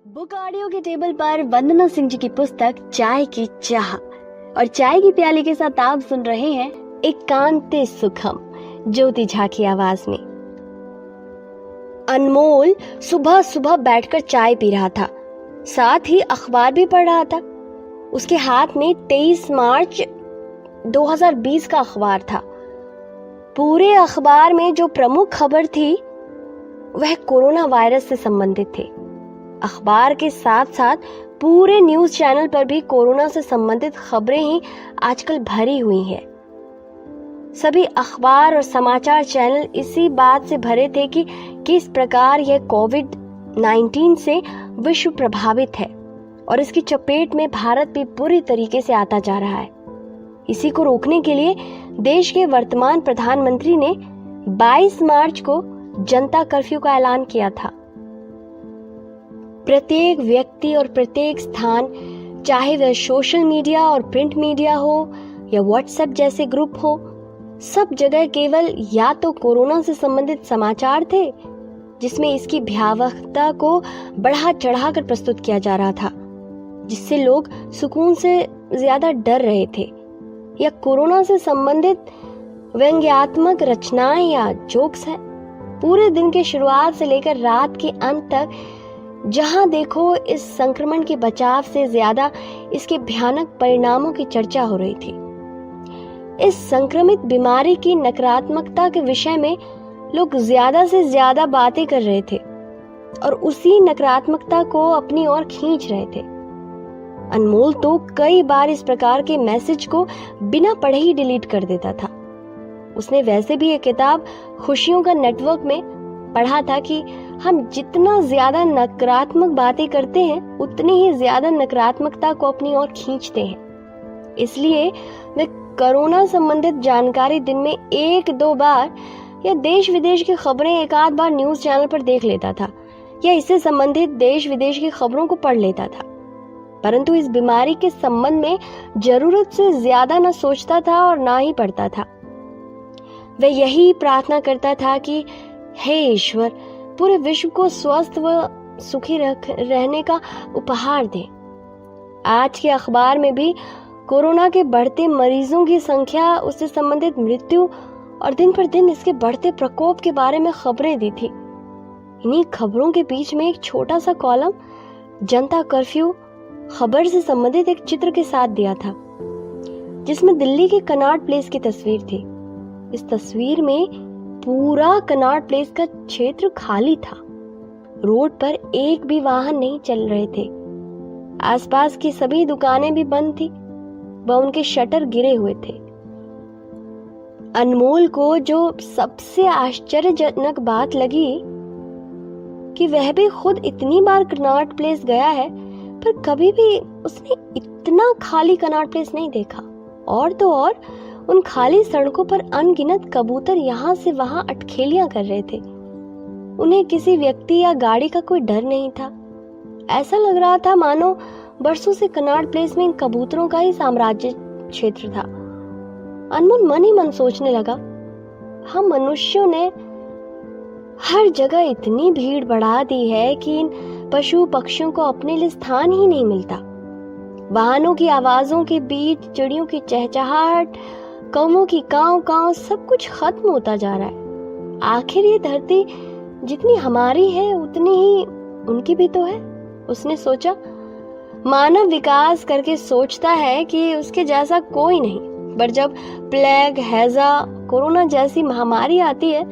Book audio के table पर वंदना सिंह जी की पुस्तक चाय की चाह और चाय की प्याली के साथ आप सुन रहे हैं एकांते सुखम, ज्योति झा की आवाज में। अनमोल सुबह सुबह बैठकर चाय पी रहा था, साथ ही अखबार भी पढ़ रहा था। उसके हाथ में 23 मार्च 2020 का अखबार था। पूरे अखबार में जो प्रमुख खबर थी वह कोरोना वायरस से संबंधित थी। अखबार के साथ साथ पूरे न्यूज चैनल पर भी कोरोना से संबंधित खबरें ही आजकल भरी हुई हैं। सभी अखबार और समाचार चैनल इसी बात से भरे थे कि किस प्रकार यह कोविड-19 से विश्व प्रभावित है और इसकी चपेट में भारत भी बुरी तरीके से आता जा रहा है। इसी को रोकने के लिए देश के वर्तमान प्रधानमंत्री ने 22 मार्च को जनता कर्फ्यू का ऐलान किया था। प्रत्येक व्यक्ति और प्रत्येक स्थान, चाहे वह सोशल मीडिया और प्रिंट मीडिया हो या व्हाट्सएप जैसे ग्रुप हो, सब जगह केवल या तो कोरोना से संबंधित समाचार थे जिसमें इसकी भयावहता को बढ़ा चढ़ाकर प्रस्तुत किया जा रहा था, जिससे लोग सुकून से ज्यादा डर रहे थे, या कोरोना से संबंधित व्यंग्यात्मक रचनाएं या जोक्स हैं। पूरे दिन के शुरुआत से लेकर रात के अंत तक जहां देखो इस संक्रमण के बचाव से ज्यादा इसके भयानक परिणामों की चर्चा हो रही थी। इस संक्रमित बीमारी की नकारात्मकता के विषय में लोग ज्यादा से ज्यादा बातें कर रहे थे और उसी नकारात्मकता को अपनी ओर खींच रहे थे। अनमोल तो कई बार इस प्रकार के मैसेज को बिना पढ़े ही डिलीट कर देता था। उसने वैसे भी एक किताब खुशियों का नेटवर्क में पढ़ा था कि हम जितना ज्यादा नकारात्मक बातें करते हैं उतनी ही ज्यादा नकारात्मकता को अपनी ओर खींचते हैं। इसलिए वे कोरोना संबंधित जानकारी दिन में 1-2 बार या देश विदेश की खबरें एक आध बार न्यूज चैनल पर देख लेता था या इससे संबंधित देश विदेश की खबरों को पढ़ लेता था, परंतु इस बीमारी के संबंध में जरूरत से ज्यादा न सोचता था और ना ही पढ़ता था। वह यही प्रार्थना करता था कि हे ईश्वर, पूरे विश्व को स्वस्थ व सुखी रहने का उपहार दे। आज के अखबार में भी कोरोना के बढ़ते मरीजों की संख्या, उससे संबंधित मृत्यु और दिन पर दिन इसके बढ़ते प्रकोप के बारे में खबरें दी थी। इन्हीं खबरों के बीच में एक छोटा सा कॉलम जनता कर्फ्यू खबर से संबंधित एक चित्र के साथ दिया था, जिसमें दिल्ली के कनॉट प्लेस की तस्वीर थी। इस तस्वीर में पूरा कनॉट प्लेस का क्षेत्र खाली था। रोड पर एक भी वाहन नहीं चल रहे थे। आसपास की सभी दुकानें भी बंद थी व उनके शटर गिरे हुए थे। अनमोल को जो सबसे आश्चर्यजनक बात लगी कि वह भी खुद इतनी बार कनॉट प्लेस गया है, पर कभी भी उसने इतना खाली कनॉट प्लेस नहीं देखा। और तो और उन खाली सड़कों पर अनगिनत कबूतर यहाँ से वहां अटखेलियां कर रहे थे। उन्हें किसी व्यक्ति या गाड़ी का कोई डर नहीं था। ऐसा लग रहा था मानो बरसों से कनॉट प्लेस में इन कबूतरों का ही साम्राज्य क्षेत्र था। अनमोल मन ही मन सोचने लगा, हम मनुष्यों ने हर जगह इतनी भीड़ बढ़ा दी है कि इन पशु पक्षियों को अपने लिए स्थान ही नहीं मिलता। वाहनों की आवाजों के बीच चिड़ियों की चहचहाहट, कौवों की कांव कांव, सब कुछ खत्म होता जा रहा है। आखिर ये धरती जितनी हमारी है उतनी ही उनकी भी तो है। उसने सोचा, मानव विकास करके सोचता है कि उसके जैसा कोई नहीं, पर जब प्लेग, हैजा, कोरोना जैसी महामारी आती है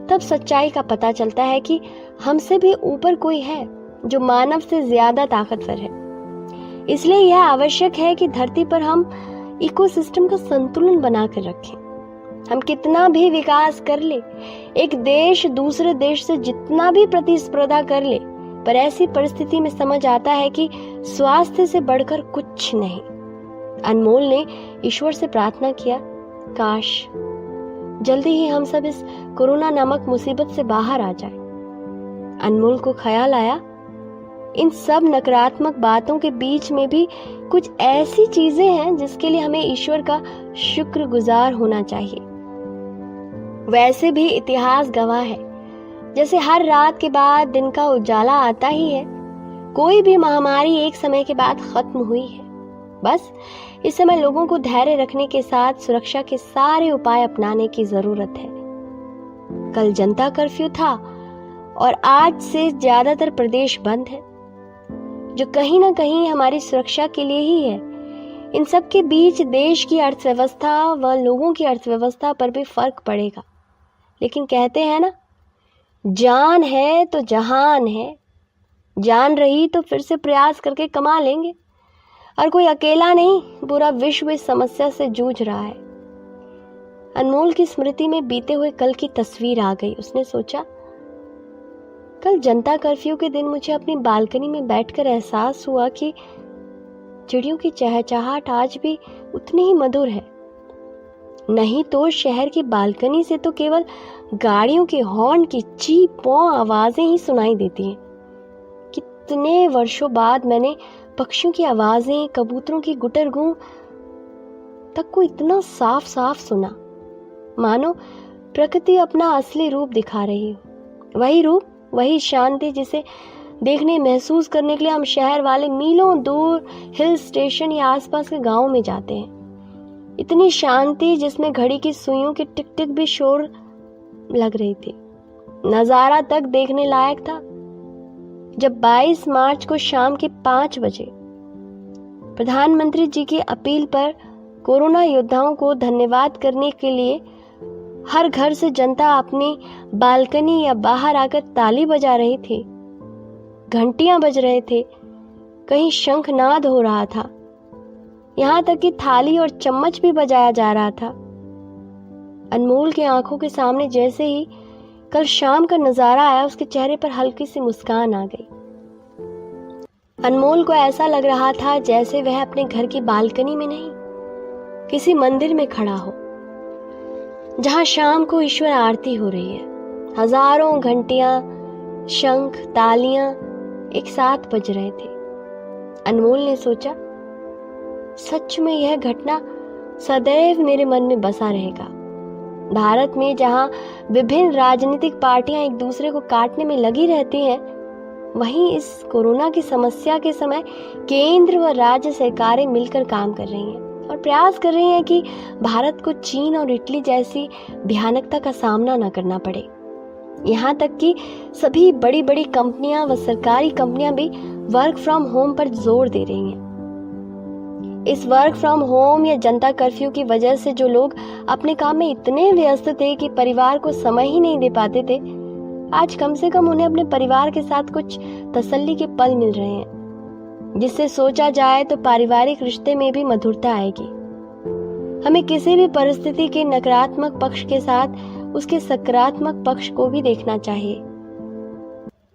तब सच्चाई का पता चलता है कि हमसे भी ऊपर कोई है जो मानव से ज्यादा ताकतवर है। इसलिए यह आवश्यक है कि धरती पर हम इकोसिस्टम का संतुलन बनाकर रखें। हम कितना भी विकास कर ले, एक देश दूसरे देश से जितना भी प्रतिस्पर्धा कर ले, पर ऐसी परिस्थिति में समझ आता है कि स्वास्थ्य से बढ़कर कुछ नहीं। अनमोल ने ईश्वर से प्रार्थना किया, काश जल्दी ही हम सब इस कोरोना नामक मुसीबत से बाहर आ जाएं। अनमोल को ख्याल आया, इन सब नकारात्मक बातों के बीच में भी कुछ ऐसी चीजें हैं जिसके लिए हमें ईश्वर का शुक्रगुजार होना चाहिए। वैसे भी इतिहास गवाह है, जैसे हर रात के बाद दिन का उजाला आता ही है, कोई भी महामारी एक समय के बाद खत्म हुई है। बस इस समय लोगों को धैर्य रखने के साथ सुरक्षा के सारे उपाय अपनाने की जरूरत है। कल जनता कर्फ्यू था और आज से ज्यादातर प्रदेश बंद है, जो कहीं ना कहीं हमारी सुरक्षा के लिए ही है। इन सब के बीच देश की अर्थव्यवस्था व लोगों की अर्थव्यवस्था पर भी फर्क पड़ेगा। लेकिन कहते हैं ना, जान है तो जहान है, जान रही तो फिर से प्रयास करके कमा लेंगे। और कोई अकेला नहीं, पूरा विश्व इस समस्या से जूझ रहा है। अनमोल की स्मृति में बीते हुए कल की तस्वीर आ गई। उसने सोचा, कल जनता कर्फ्यू के दिन मुझे अपनी बालकनी में बैठकर एहसास हुआ कि चिड़ियों की चहचहाहट आज भी उतनी ही मधुर है। नहीं तो शहर की बालकनी से तो केवल गाड़ियों के हॉर्न की ची पौ आवाजें ही सुनाई देती हैं। कितने वर्षों बाद मैंने पक्षियों की आवाजें, कबूतरों की गुटर गूं तक को इतना साफ साफ सुना, मानो प्रकृति अपना असली रूप दिखा रही हो। वही रूप, वही शांति जिसे देखने, महसूस करने के लिए हम शहर वाले मीलों दूर हिल स्टेशन या आसपास के गांव में जाते हैं। इतनी शांति जिसमें घड़ी की सुइयों की टिक टिक भी शोर लग रही थी। नजारा तक देखने लायक था जब 22 मार्च को शाम के 5 बजे प्रधानमंत्री जी की अपील पर कोरोना योद्धाओं को धन्यवाद करने के लिए हर घर से जनता अपनी बालकनी या बाहर आकर ताली बजा रही थी, घंटियां बज रहे थे, कहीं शंखनाद हो रहा था, यहाँ तक कि थाली और चम्मच भी बजाया जा रहा था। अनमोल की आंखों के सामने जैसे ही कल शाम का नजारा आया, उसके चेहरे पर हल्की सी मुस्कान आ गई। अनमोल को ऐसा लग रहा था जैसे वह अपने घर की बालकनी में नहीं, किसी मंदिर में खड़ा हो, जहां शाम को ईश्वर आरती हो रही है। हजारों घंटियां, शंख, तालियां एक साथ बज रहे थे। अनमोल ने सोचा, सच में यह घटना सदैव मेरे मन में बसा रहेगा। भारत में जहां विभिन्न राजनीतिक पार्टियां एक दूसरे को काटने में लगी रहती हैं, वहीं इस कोरोना की समस्या के समय केंद्र व राज्य सरकारें मिलकर काम कर रही हैं और प्रयास कर रही हैं कि भारत को चीन और इटली जैसी भयानकता का सामना न करना पड़े। यहाँ तक कि सभी बड़ी बड़ी कंपनियां व सरकारी कंपनियां भी वर्क फ्रॉम होम पर जोर दे रही हैं। इस वर्क फ्रॉम होम या जनता कर्फ्यू की वजह से जो लोग अपने काम में इतने व्यस्त थे कि परिवार को समय ही नहीं दे पाते थे, आज कम से कम उन्हें अपने परिवार के साथ कुछ तसल्ली के पल मिल रहे हैं, जिससे सोचा जाए तो पारिवारिक रिश्ते में भी मधुरता आएगी। हमें किसी भी परिस्थिति के नकारात्मक पक्ष के साथ उसके सकारात्मक पक्ष को भी देखना चाहिए।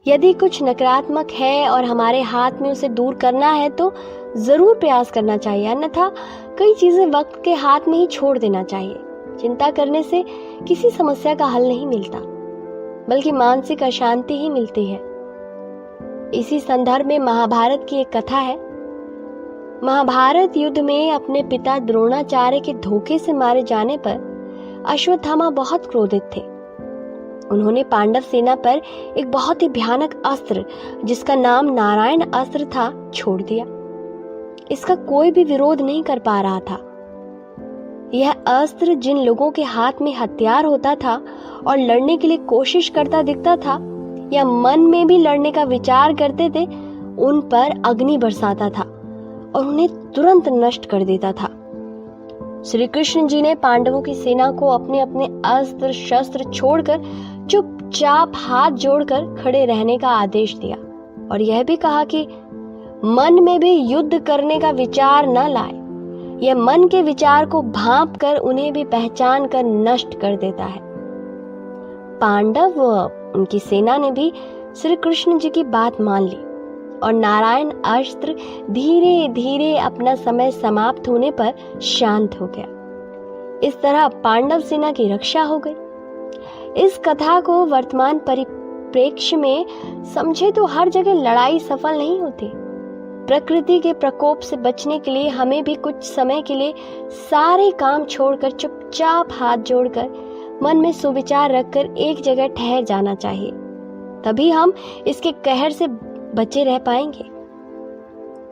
यदि कुछ नकारात्मक है और हमारे हाथ में उसे दूर करना है तो जरूर प्रयास करना चाहिए, अन्यथा कई चीजें वक्त के हाथ में ही छोड़ देना चाहिए। चिंता करने से किसी समस्या का हल नहीं मिलता, बल्कि मानसिक अशांति ही मिलती है। इसी संदर्भ में महाभारत की एक कथा है। महाभारत युद्ध में अपने पिता द्रोणाचार्य के धोखे से मारे जाने पर अश्वत्थामा बहुत क्रोधित थे। उन्होंने पांडव सेना पर एक बहुत ही भयानक अस्त्र, जिसका नाम नारायण अस्त्र था, छोड़ दिया। इसका कोई भी विरोध नहीं कर पा रहा था। यह अस्त्र जिन लोगों के हाथ में हथियार होता था और लड़ने के लिए कोशिश करता दिखता था या मन में भी लड़ने का विचार करते थे, उन पर अग्नि बरसाता था और उन्हें तुरंत नष्ट कर देता था। श्री कृष्ण जी ने पांडवों की सेना को अपने अपने अस्त्र शस्त्र छोड़कर चुपचाप हाथ जोड़कर खड़े रहने का आदेश दिया और यह भी कहा कि मन में भी युद्ध करने का विचार न लाए। यह मन के विचार को भांप कर उन्हें भी पहचान कर नष्ट कर देता है। पांडव व उनकी सेना ने भी श्री कृष्ण जी की बात मान ली और नारायण अस्त्र धीरे धीरे अपना समय समाप्त होने पर शांत हो गया। इस तरह पांडव सेना की रक्षा हो गई। इस कथा को वर्तमान परिप्रेक्ष्य में समझे तो हर जगह लड़ाई सफल नहीं होती। प्रकृति के प्रकोप से बचने के लिए हमें भी कुछ समय के लिए सारे काम छोड़कर चुपचाप हाथ जोड़कर मन में सुविचार रखकर एक जगह ठहर जाना चाहिए तभी हम इसके कहर से बचे रह पाएंगे।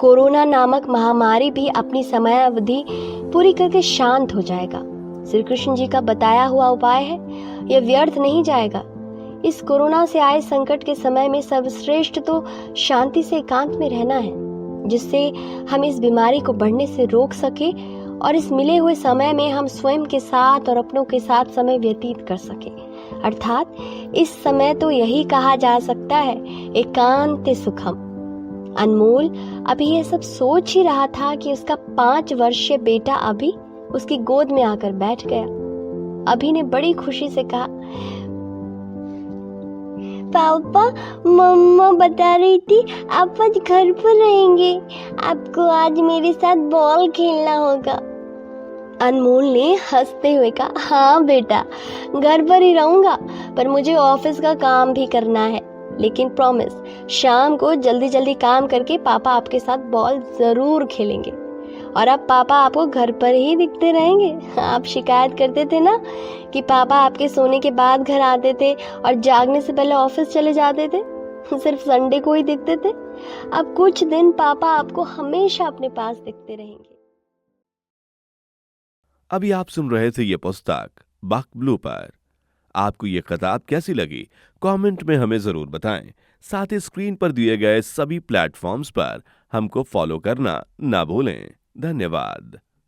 कोरोना नामक महामारी भी अपनी समयावधि पूरी करके शांत हो जाएगा। श्री कृष्ण जी का बताया हुआ उपाय है, यह व्यर्थ नहीं जाएगा। इस कोरोना से आए संकट के समय में सर्वश्रेष्ठ तो शांति से एकांत में रहना है, जिससे हम इस बीमारी को बढ़ने से रोक सके और इस मिले हुए समय में हम स्वयं के साथ और अपनों के साथ समय व्यतीत कर सके। अर्थात इस समय तो यही कहा जा सकता है, एकांत सुखम। अनमोल अभी यह सब सोच ही रहा था कि उसका 5 वर्षीय बेटा अभी उसकी गोद में आकर बैठ गया। अभी ने बड़ी खुशी से कहा, पापा, मम्मा बता रही थी आप आज घर पर रहेंगे, आपको आज मेरे साथ बॉल खेलना होगा। अनमोल ने हंसते हुए कहा, हाँ बेटा, घर पर ही रहूंगा, पर मुझे ऑफिस का काम भी करना है, लेकिन प्रॉमिस, शाम को जल्दी जल्दी काम करके पापा आपके साथ बॉल जरूर खेलेंगे। और अब पापा आपको घर पर ही दिखते रहेंगे। आप शिकायत करते थे ना कि पापा आपके सोने के बाद घर आते थे और जागने से पहले ऑफिस चले जाते थे, सिर्फ संडे को ही दिखते थे। अब कुछ दिन पापा आपको हमेशा अपने पास दिखते रहेंगे। अभी आप सुन रहे थे ये पुस्तक बक ब्लू पर। आपको ये किताब कैसी लगी कमेंट में हमें जरूर बताएं। साथ ही स्क्रीन पर दिए गए सभी प्लेटफॉर्म्स पर हमको फॉलो करना ना भूलें। धन्यवाद।